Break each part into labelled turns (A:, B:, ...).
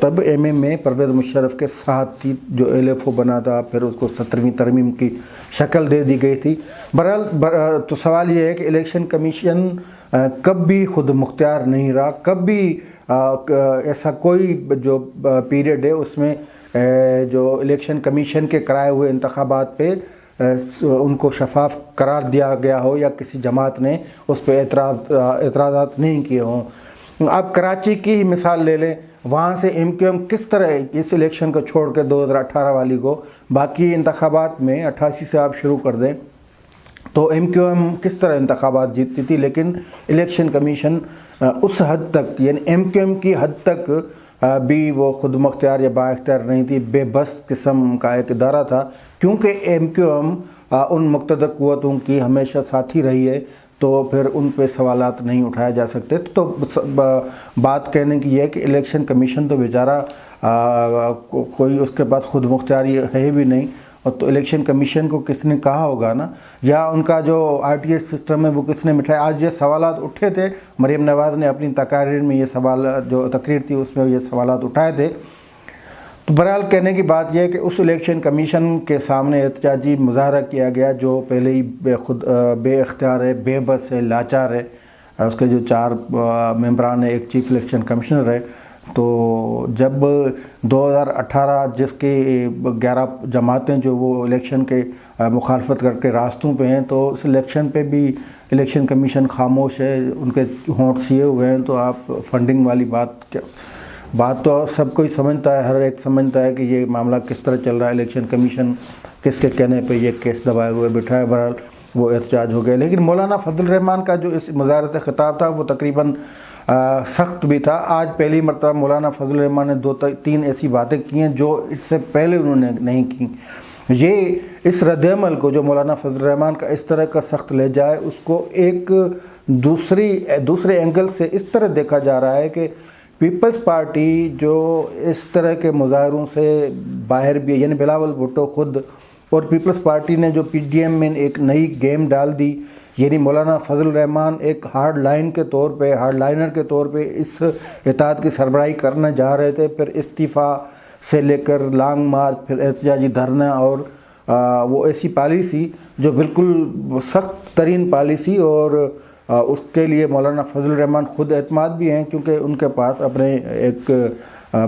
A: تب ایم اے میں پرویز مشرف کے ساتھ تھی جو LFO بنا تھا، پھر اس کو 17ویں ترمیم کی شکل دے دی گئی تھی۔ بہرحال تو سوال یہ ہے کہ الیکشن کمیشن کب بھی خود مختار نہیں رہا، کب بھی ایسا کوئی جو پیریڈ ہے اس میں جو الیکشن کمیشن کے کرائے ہوئے انتخابات پہ ان کو شفاف قرار دیا گیا ہو یا کسی جماعت نے اس پہ اعتراضات نہیں کیے ہوں۔ آپ کراچی کی ہی مثال لے لیں، وہاں سے MQM کس طرح اس الیکشن کو چھوڑ کے 2018 والی کو باقی انتخابات میں 88 سے آپ شروع کر دیں تو MQM کس طرح انتخابات جیتتی تھی، لیکن الیکشن کمیشن اس حد تک یعنی MQM کی حد تک بھی وہ خود مختار یا با اختیار نہیں تھی، بے بس قسم کا ایک ادارہ تھا، کیونکہ MQM ان مقتدر قوتوں کی ہمیشہ ساتھی رہی ہے تو پھر ان پہ سوالات نہیں اٹھائے جا سکتے۔ تو بات کہنے کی یہ ہے کہ الیکشن کمیشن تو بیچارہ کوئی اس کے پاس خود مختاری ہے بھی نہیں، اور تو الیکشن کمیشن کو کس نے کہا ہوگا نا، یا ان کا جو RTS سسٹم ہے وہ کس نے مٹھایا۔ آج یہ سوالات اٹھے تھے، مریم نواز نے اپنی تقاریر میں یہ سوال جو تقریر تھی اس میں یہ سوالات اٹھائے تھے۔ تو بہرحال کہنے کی بات یہ ہے کہ اس الیکشن کمیشن کے سامنے احتجاجی مظاہرہ کیا گیا جو پہلے ہی بے اختیار ہے، بے بس ہے، لاچار ہے۔ اس کے جو 4 ممبران ہیں، ایک چیف الیکشن کمشنر ہے، تو جب 2018 جس کے 11 جماعتیں جو وہ الیکشن کے مخالفت کر کے راستوں پہ ہیں، تو اس الیکشن پہ بھی الیکشن کمیشن خاموش ہے، ان کے ہونٹ سیے ہوئے ہیں۔ تو آپ فنڈنگ والی بات تو سب کوئی سمجھتا ہے، ہر ایک سمجھتا ہے کہ یہ معاملہ کس طرح چل رہا ہے، الیکشن کمیشن کس کے کہنے پہ یہ کیس دبائے ہوئے بٹھا ہے۔ بہرحال وہ احتجاج ہو گئے، لیکن مولانا فضل الرحمان کا جو اس مظاہرۃ خطاب تھا وہ تقریباً سخت بھی تھا۔ آج پہلی مرتبہ مولانا فضل الرحمان نے 2-3 ایسی باتیں کی ہیں جو اس سے پہلے انہوں نے نہیں کی۔ یہ اس رد عمل کو جو مولانا فضل الرحمان کا اس طرح کا سخت لے جائے، اس کو ایک دوسرے اینگل سے اس طرح دیکھا جا رہا ہے کہ پیپلز پارٹی جو اس طرح کے مظاہروں سے باہر بھی ہے، یعنی بلاول بھٹو خود اور پیپلز پارٹی نے جو PDM میں ایک نئی گیم ڈال دی، یعنی مولانا فضل الرحمان ایک ہارڈ لائنر کے طور پہ اس اتحاد کی سربراہی کرنے جا رہے تھے، پھر استعفیٰ سے لے کر لانگ مارچ، پھر احتجاجی دھرنا، اور وہ ایسی پالیسی جو بالکل سخت ترین پالیسی، اور اس کے لیے مولانا فضل الرحمان خود اعتماد بھی ہیں کیونکہ ان کے پاس اپنے ایک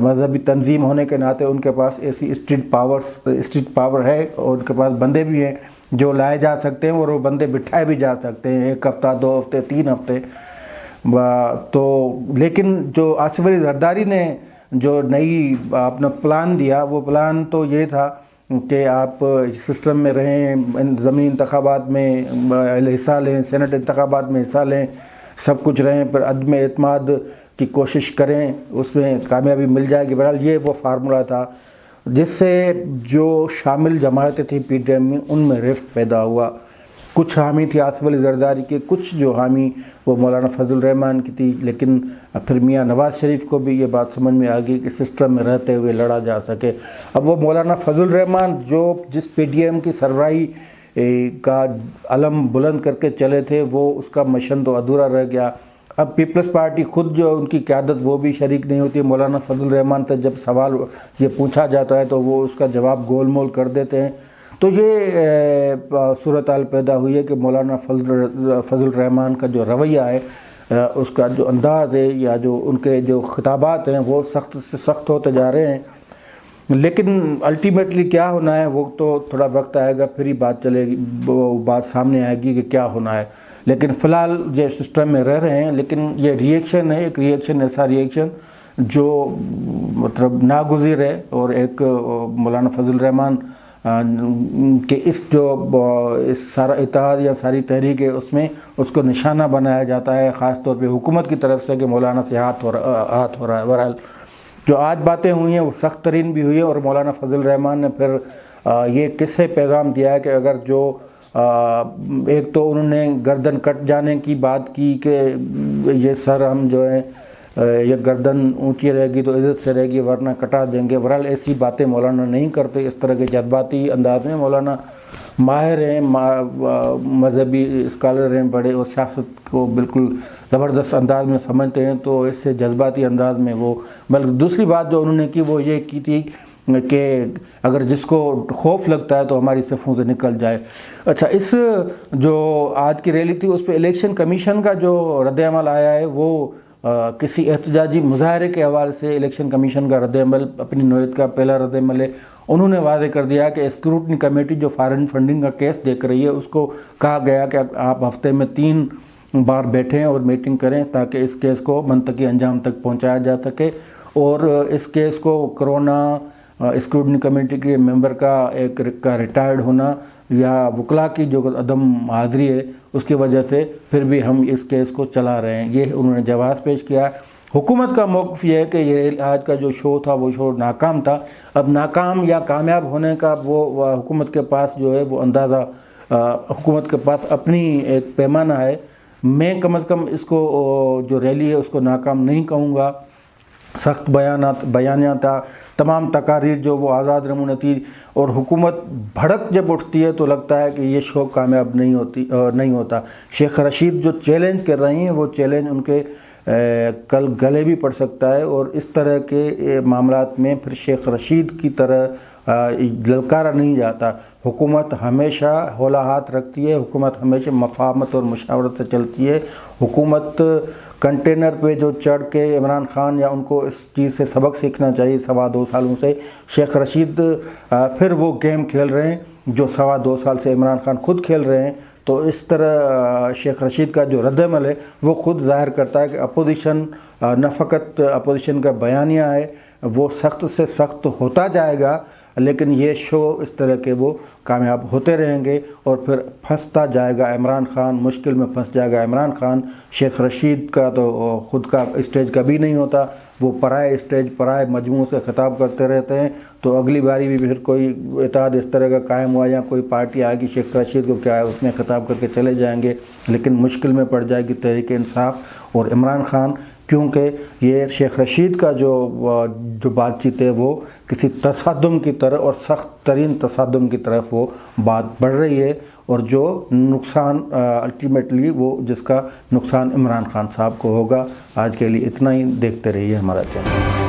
A: مذہبی تنظیم ہونے کے ناطے ان کے پاس ایسی اسٹریٹ پاور ہے، اور ان کے پاس بندے بھی ہیں جو لائے جا سکتے ہیں، اور وہ بندے بٹھائے بھی جا سکتے ہیں 1 ہفتہ 2 ہفتے 3 ہفتے۔ تو لیکن جو آصف علی زرداری نے جو نئی اپنا پلان دیا، وہ پلان تو یہ تھا کہ آپ سسٹم میں رہیں، ضمنی انتخابات میں حصہ لیں، سینٹ انتخابات میں حصہ لیں، سب کچھ رہیں، پھر عدم اعتماد کی کوشش کریں، اس میں کامیابی مل جائے گی۔ بہرحال یہ وہ فارمولہ تھا جس سے جو شامل جماعتیں تھیں PDM میں، ان میں رفت پیدا ہوا۔ کچھ حامی تھی آصف علی زرداری کے، کچھ جو حامی وہ مولانا فضل الرحمان کی تھی، لیکن پھر میاں نواز شریف کو بھی یہ بات سمجھ میں آ گئی کہ سسٹم میں رہتے ہوئے لڑا جا سکے۔ اب وہ مولانا فضل الرحمان جو جس PDM کی سربراہی کا علم بلند کر کے چلے تھے، وہ اس کا مشن تو ادھورا رہ گیا۔ اب پیپلز پارٹی خود جو ان کی قیادت وہ بھی شریک نہیں ہوتی، مولانا فضل الرحمان سے جب سوال یہ پوچھا جاتا ہے تو وہ اس کا جواب گول مول کر دیتے ہیں۔ تو یہ صورتحال پیدا ہوئی ہے کہ مولانا فضل الرحمان کا جو رویہ ہے، اس کا جو انداز ہے، یا جو ان کے جو خطابات ہیں، وہ سخت سے سخت ہوتے جا رہے ہیں۔ لیکن الٹیمیٹلی کیا ہونا ہے وہ تو تھوڑا وقت آئے گا، پھر ہی بات چلے گی، بات سامنے آئے گی کہ کیا ہونا ہے۔ لیکن فی الحال یہ سسٹم میں رہ رہے ہیں، لیکن یہ ریئیکشن ہے، ایک ریئیکشن ایسا ریئیکشن جو مطلب ناگزیر ہے، اور ایک مولانا فضل الرحمان کہ اس سارا اتحاد یا ساری تحریک ہے، اس میں اس کو نشانہ بنایا جاتا ہے، خاص طور پہ حکومت کی طرف سے کہ مولانا سے ہاتھ ہو رہا ہے۔ بہرحال جو آج باتیں ہوئی ہیں وہ سخت ترین بھی ہوئی ہیں، اور مولانا فضل الرحمان نے پھر یہ کس سے پیغام دیا ہے کہ اگر جو ایک تو انہوں نے گردن کٹ جانے کی بات کی کہ یہ سر ہم جو ہیں یہ گردن اونچی رہے گی تو عزت سے رہے گی ورنہ کٹا دیں گے. بہرحال ایسی باتیں مولانا نہیں کرتے. اس طرح کے جذباتی انداز میں مولانا ماہر ہیں, مذہبی اسکالر ہیں بڑے, اور سیاست کو بالکل زبردست انداز میں سمجھتے ہیں. تو اس سے جذباتی انداز میں وہ, بلکہ دوسری بات جو انہوں نے کی وہ یہ کی تھی کہ اگر جس کو خوف لگتا ہے تو ہماری صفوں سے نکل جائے. اچھا, اس جو آج کی ریلی تھی اس پہ الیکشن کمیشن کا جو رد عمل آیا ہے وہ کسی احتجاجی مظاہرے کے حوالے سے الیکشن کمیشن کا رد عمل اپنی نوعیت کا پہلا رد عمل ہے. انہوں نے واضح کر دیا کہ اسکروٹنی کمیٹی جو فارن فنڈنگ کا کیس دیکھ رہی ہے اس کو کہا گیا کہ آپ ہفتے میں 3 بار بیٹھیں اور میٹنگ کریں تاکہ اس کیس کو منطقی انجام تک پہنچایا جا سکے. اور اس کیس کو کرونا اسکروٹنی کمیٹی کے ممبر کا ریٹائرڈ ہونا یا وکلاء کی جو عدم حاضری ہے اس کی وجہ سے پھر بھی ہم اس کیس کو چلا رہے ہیں, یہ انہوں نے جواز پیش کیا. حکومت کا موقف یہ ہے کہ یہ آج کا جو شو تھا وہ شو ناکام تھا. اب ناکام یا کامیاب ہونے کا وہ حکومت کے پاس جو ہے وہ اندازہ, حکومت کے پاس اپنی ایک پیمانہ ہے. میں کم از کم اس کو جو ریلی ہے اس کو ناکام نہیں کہوں گا. سخت بیانیہ تھا, تمام تقاریر جو وہ آزاد رمونہ تھی, اور حکومت بھڑک جب اٹھتی ہے تو لگتا ہے کہ یہ شو کامیاب نہیں ہوتا. شیخ رشید جو چیلنج کر رہی ہیں وہ چیلنج ان کے کل گلے بھی پڑ سکتا ہے, اور اس طرح کے معاملات میں پھر شیخ رشید کی طرح للکارا نہیں جاتا. حکومت ہمیشہ ہولا ہاتھ رکھتی ہے, حکومت ہمیشہ مفاہمت اور مشاورت سے چلتی ہے. حکومت کنٹینر پہ جو چڑھ کے عمران خان یا ان کو اس چیز سے سبق سیکھنا چاہیے 2.25 سالوں سے. شیخ رشید پھر وہ گیم کھیل رہے ہیں جو 2.25 سال سے عمران خان خود کھیل رہے ہیں. تو اس طرح شیخ رشید کا جو رد عمل ہے وہ خود ظاہر کرتا ہے کہ اپوزیشن, نہ فقط اپوزیشن کا بیانیہ ہے وہ سخت سے سخت ہوتا جائے گا, لیکن یہ شو اس طرح کے وہ کامیاب ہوتے رہیں گے اور پھر پھنستا جائے گا عمران خان, مشکل میں پھنس جائے گا عمران خان. شیخ رشید کا تو خود کا اسٹیج کبھی نہیں ہوتا, وہ پرائے اسٹیج پرائے مجموعوں سے خطاب کرتے رہتے ہیں. تو اگلی باری بھی پھر کوئی اتحاد اس طرح کا قائم ہوا یا کوئی پارٹی آئے گی شیخ رشید کو کیا ہے اس میں خطاب کر کے چلے جائیں گے, لیکن مشکل میں پڑ جائے گی تحریک انصاف اور عمران خان, کیونکہ یہ شیخ رشید کا جو بات چیت ہے وہ کسی تصادم کی طرح اور سخت ترین تصادم کی طرف وہ بات بڑھ رہی ہے, اور جو نقصان الٹیمیٹلی وہ جس کا نقصان عمران خان صاحب کو ہوگا. آج کے لیے اتنا ہی, دیکھتے رہیے ہمارا چینل.